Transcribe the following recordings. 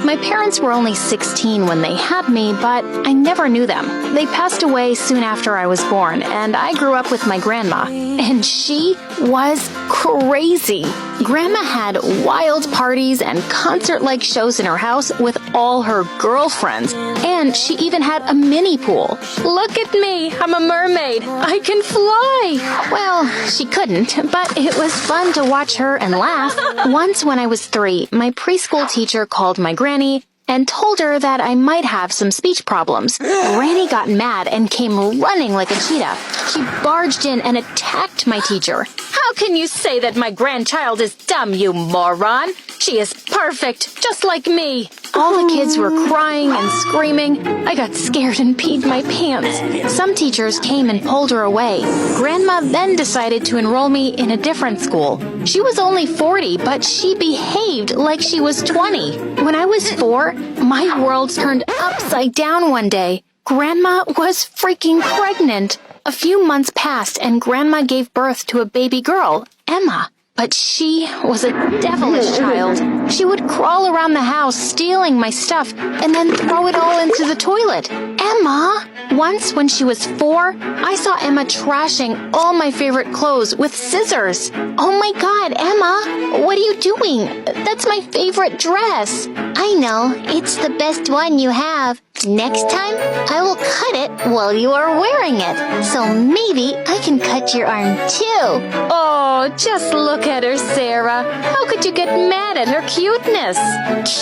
My parents were only 16 when they had me, but I never knew them. They passed away soon after I was born, and I grew up with my grandma. And she was crazy. Grandma had wild parties and concert-like shows in her house with all her girlfriends, and she even had a mini pool. Look at me, I'm a mermaid. I can fly. Well, she couldn't, but it was fun to watch her and laugh. Once when I was 3, my preschool teacher called my granny and told her that I might have some speech problems. Granny got mad and came running like a cheetah. She barged in and attacked my teacher. How can you say that my grandchild is dumb, you moron? She is perfect, just like me. All the kids were crying and screaming. I got scared and peed my pants. Some teachers came and pulled her away. Grandma then decided to enroll me in a different school. She was only 40, but she behaved like she was 20. When I was 4, my world turned upside down one day. Grandma was freaking pregnant. A few months passed and Grandma gave birth to a baby girl, Emma. But she was a devilish child. She would crawl around the house stealing my stuff and then throw it all into the toilet. Emma! Once when she was 4, I saw Emma trashing all my favorite clothes with scissors. Oh my God, Emma! What are you doing? That's my favorite dress. I know, it's the best one you have. Next time, I will cut it while you are wearing it. So maybe I can cut your arm too. Oh, just look at her, Sarah. How could you get mad at her cuteness?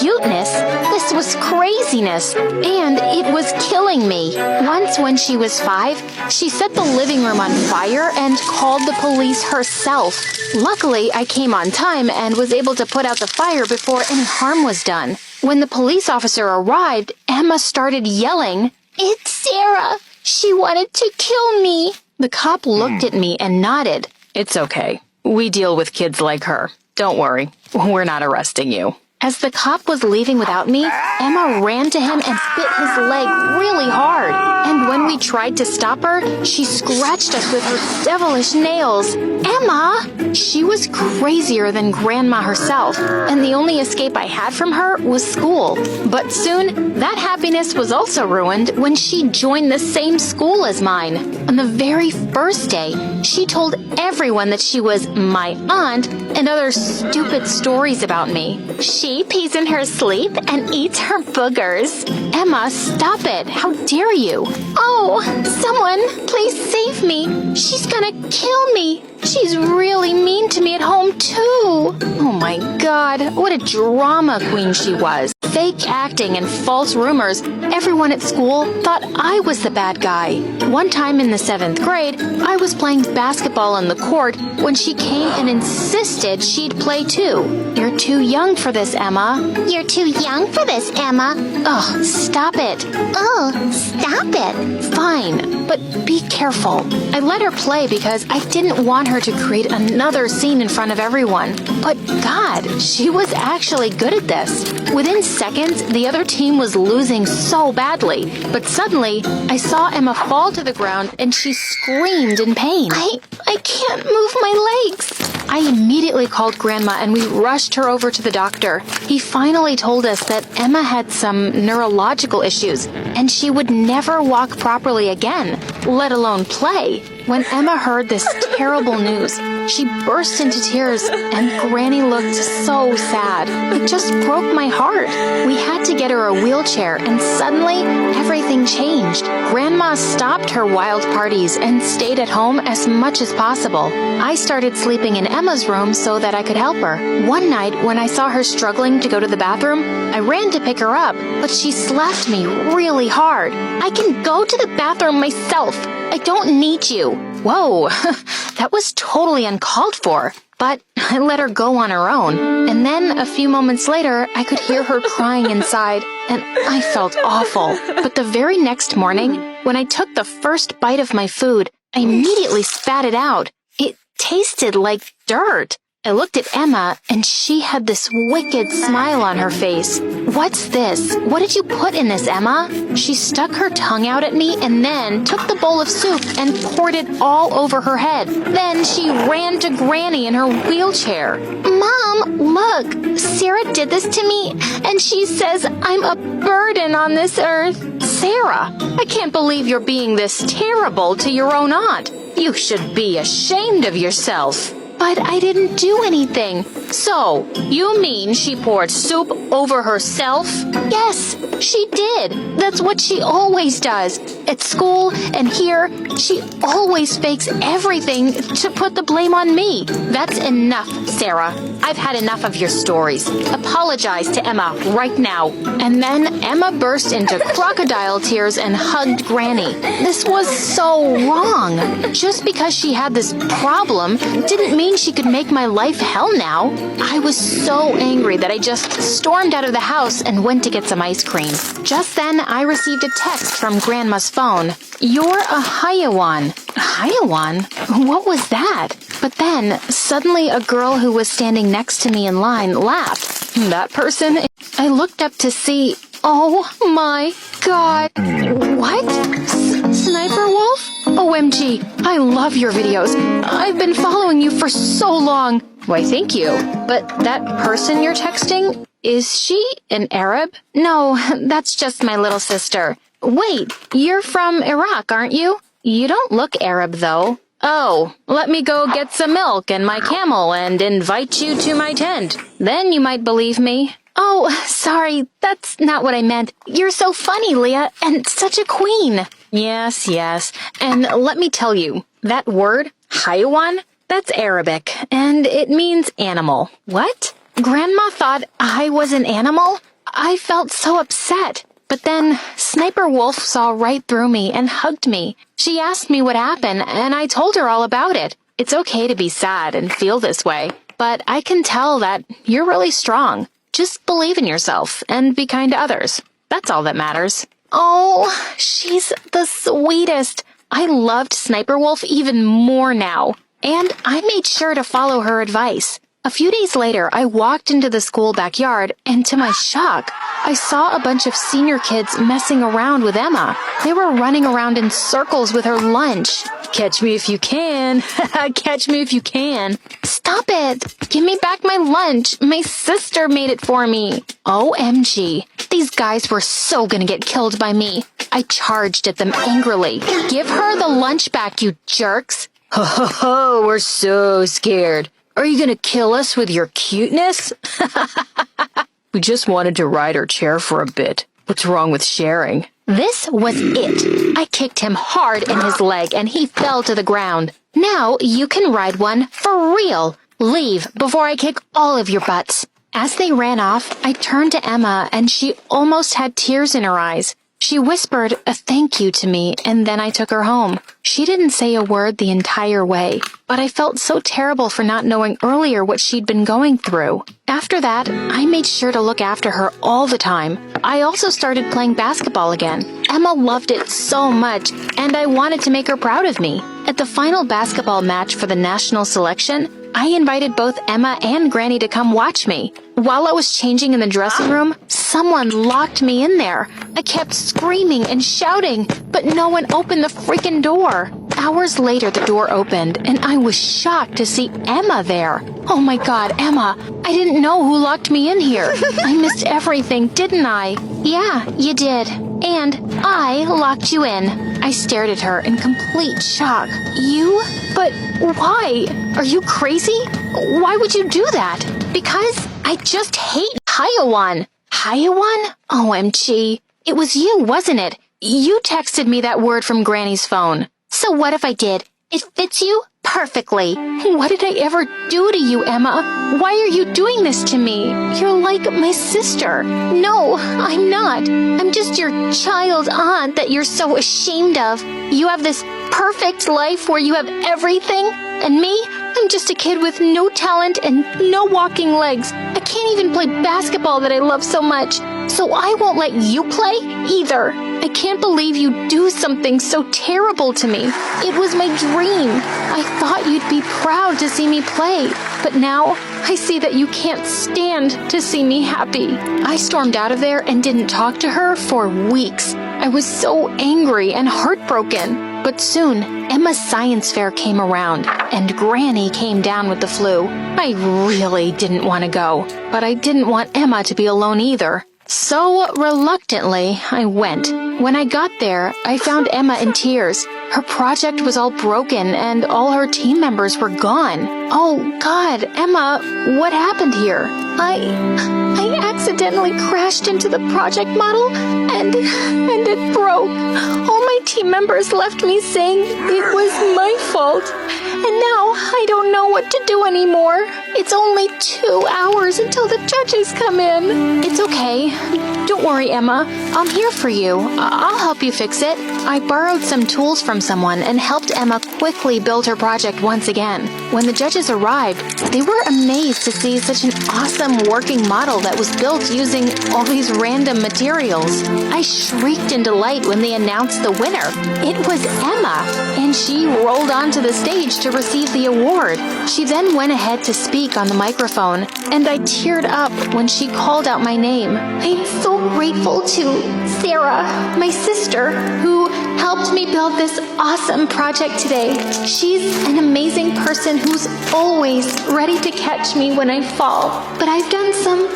Cuteness? This was craziness. And it was killing me. Once when she was 5, she set the living room on fire and called the police herself. Luckily, I came on time and was able to put out the fire before any harm was done. When the police officer arrived, Emma started yelling, "It's Sarah! She wanted to kill me!" The cop looked at me and nodded. It's okay. We deal with kids like her. Don't worry. We're not arresting you. As the cop was leaving without me, Emma ran to him and bit his leg really hard. And when we tried to stop her, she scratched us with her devilish nails. Emma! She was crazier than Grandma herself, and the only escape I had from her was school. But soon, that happiness was also ruined when she joined the same school as mine. On the very first day, she told everyone that she was my aunt and other stupid stories about me. She pees in her sleep and eats her boogers. Emma, stop it. How dare you? Oh, someone, please save me. She's gonna kill me. She's really mean to me at home, too. Oh my God, what a drama queen she was. Fake acting and false rumors. Everyone at school thought I was the bad guy. One time in the 7th grade, I was playing basketball on the court when she came and insisted she'd play too. You're too young for this, Emma. You're too young for this, Emma. Ugh, stop it. Oh, stop it. Fine, but be careful. I let her play because I didn't want her to create another scene in front of everyone. But God, she was actually good at this. Within seconds, the other team was losing so badly. But suddenly, I saw Emma fall to the ground and she screamed in pain. I can't move my legs. I immediately called Grandma and we rushed her over to the doctor. He finally told us that Emma had some neurological issues and she would never walk properly again, let alone play. When Emma heard this terrible news, she burst into tears and Granny looked so sad. It just broke my heart. We had to get her a wheelchair and suddenly everything changed. Grandma stopped her wild parties and stayed at home as much as possible. I started sleeping in Emma's room so that I could help her. One night when I saw her struggling to go to the bathroom, I ran to pick her up, but she slapped me really hard. I can go to the bathroom myself. I don't need you. Whoa, that was totally uncalled for. But I let her go on her own. And then a few moments later, I could hear her crying inside, and I felt awful. But the very next morning, when I took the first bite of my food, I immediately spat it out. It tasted like dirt. I looked at Emma, and she had this wicked smile on her face. "What's this? What did you put in this, Emma?" She stuck her tongue out at me and then took the bowl of soup and poured it all over her head. Then she ran to Granny in her wheelchair. Mom, look, Sarah did this to me, and she says I'm a burden on this earth. Sarah, I can't believe you're being this terrible to your own aunt. You should be ashamed of yourself. But I didn't do anything. So, you mean she poured soup over herself? Yes, she did. That's what she always does. At school and here, she always fakes everything to put the blame on me. That's enough, Sarah. I've had enough of your stories. Apologize to Emma right now. And then Emma burst into crocodile tears and hugged Granny. This was so wrong. Just because she had this problem didn't mean she could make my life hell now. I was so angry that I just stormed out of the house and went to get some ice cream. Just then, I received a text from Grandma's phone. "You're a Hayawan." Hayawan? What was that? But then, suddenly a girl who was standing next to me in line laughed. That person? I looked up to see... Oh my God. What? Sniper Wolf? OMG, I love your videos. I've been following you for so long. Why, thank you. But that person you're texting, is she an Arab? No, that's just my little sister. Wait, you're from Iraq, aren't you? You don't look Arab, though. Oh, let me go get some milk and my camel and invite you to my tent. Then you might believe me. Oh, sorry, that's not what I meant. You're so funny, Leah, and such a queen. Yes. And let me tell you, that word, Hayawan, that's Arabic, and it means animal. What? Grandma thought I was an animal? I felt so upset. But then Sniper Wolf saw right through me and hugged me. She asked me what happened, and I told her all about it. It's okay to be sad and feel this way, but I can tell that you're really strong. Just believe in yourself and be kind to others. That's all that matters. Oh, she's the sweetest. I loved Sniper Wolf even more now. And I made sure to follow her advice. A few days later, I walked into the school backyard, and to my shock, I saw a bunch of senior kids messing around with Emma. They were running around in circles with her lunch. Catch me if you can. Catch me if you can. Stop it. Give me back my lunch. My sister made it for me. OMG. These guys were so gonna get killed by me. I charged at them angrily. Give her the lunch back, you jerks. Ho ho ho, we're so scared. Are you gonna kill us with your cuteness? We just wanted to ride our chair for a bit. What's wrong with sharing? This was it. I kicked him hard in his leg and he fell to the ground. Now you can ride one for real. Leave before I kick all of your butts. As they ran off, I turned to Emma and she almost had tears in her eyes. She whispered a thank you to me, and then I took her home. She didn't say a word the entire way, but I felt so terrible for not knowing earlier what she'd been going through. After that, I made sure to look after her all the time. I also started playing basketball again. Emma loved it so much, and I wanted to make her proud of me. At the final basketball match for the national selection, I invited both Emma and Granny to come watch me. While I was changing in the dressing room, someone locked me in there. I kept screaming and shouting, but no one opened the freaking door. Hours later, the door opened, and I was shocked to see Emma there. Oh my God, Emma, I didn't know who locked me in here. I missed everything, didn't I? Yeah, you did. And I locked you in. I stared at her in complete shock. You? But why? Are you crazy? Why would you do that? Because I just hate Hayawan. Hayawan? OMG. It was you, wasn't it? You texted me that word from Granny's phone. So what if I did? It fits you perfectly. What did I ever do to you, Emma? Why are you doing this to me? You're like my sister. No, I'm not. I'm just your child aunt that you're so ashamed of. You have this perfect life where you have everything, and me, I'm just a kid with no talent and no walking legs. I can't even play basketball that I love so much. so I won't let you play either. I can't believe you'd do something so terrible to me. It was my dream. I thought you'd be proud to see me play, but now I see that you can't stand to see me happy. I stormed out of there and didn't talk to her for weeks. I was so angry and heartbroken. But soon, Emma's science fair came around, and Granny came down with the flu. I really didn't want to go, but I didn't want Emma to be alone either. So, reluctantly, I went. When I got there, I found Emma in tears. Her project was all broken, and all her team members were gone. Oh, God, Emma, what happened here? I accidentally crashed into the project model, and it broke. All my team members left me saying it was my fault. And now I don't know what to do anymore. It's only 2 hours until the judges come in. It's okay. Don't worry, Emma. I'm here for you. I'll help you fix it. I borrowed some tools from someone and helped Emma quickly build her project once again. When the judges arrived, they were amazed to see such an awesome working model that was built using all these random materials. I shrieked in delight when they announced the winner. It was Emma, and she rolled onto the stage to receive the award. She then went ahead to speak on the microphone, and I teared up when she called out my name. I'm so grateful to Sarah, my sister, who helped me build this awesome project today. She's an amazing person who's always ready to catch me when I fall. But I've done some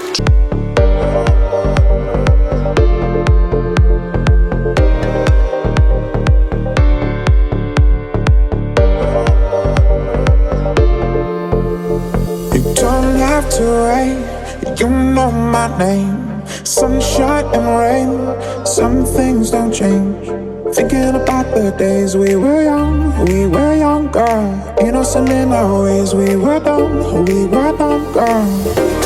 to wait, you know my name. Sunshine and rain, some things don't change. Thinking about the days we were young, girl. Innocent in our ways, we were dumb, girl.